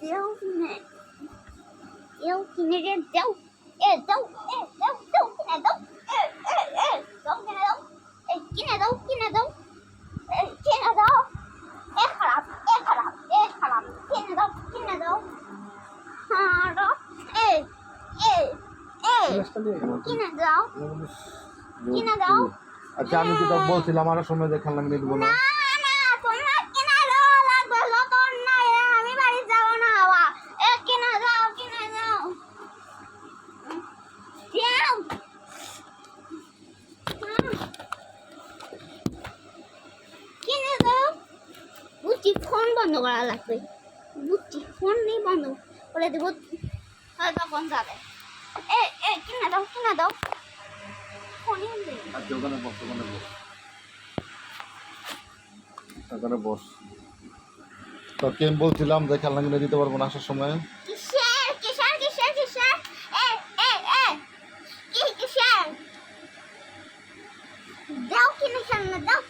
Eu kiনে রে দাও এ দাও কিনে দাও দাও কিনে দাও কিনে দাও কিনে দাও কিনে দাও এ খারাপ কিনে দাও হ্যাঁ এ এ এ কিনে দাও আচ্ছা আমি কি তো বলছিলাম আর সময় দেখে খেলনা কিনে দিব না ফোন বন্ধ করা লাগবে বুঝছি ফোন নেই বন্ধ করে দেবো তখন যাবে কিনে দাও ফোনই নেই আচ্ছা ওখানে বস তোকে আমি বলছিলাম যে খেলনা কিনে দিতে পারবো না আসার সময় কিসের দাও কিনে খেলনা দাও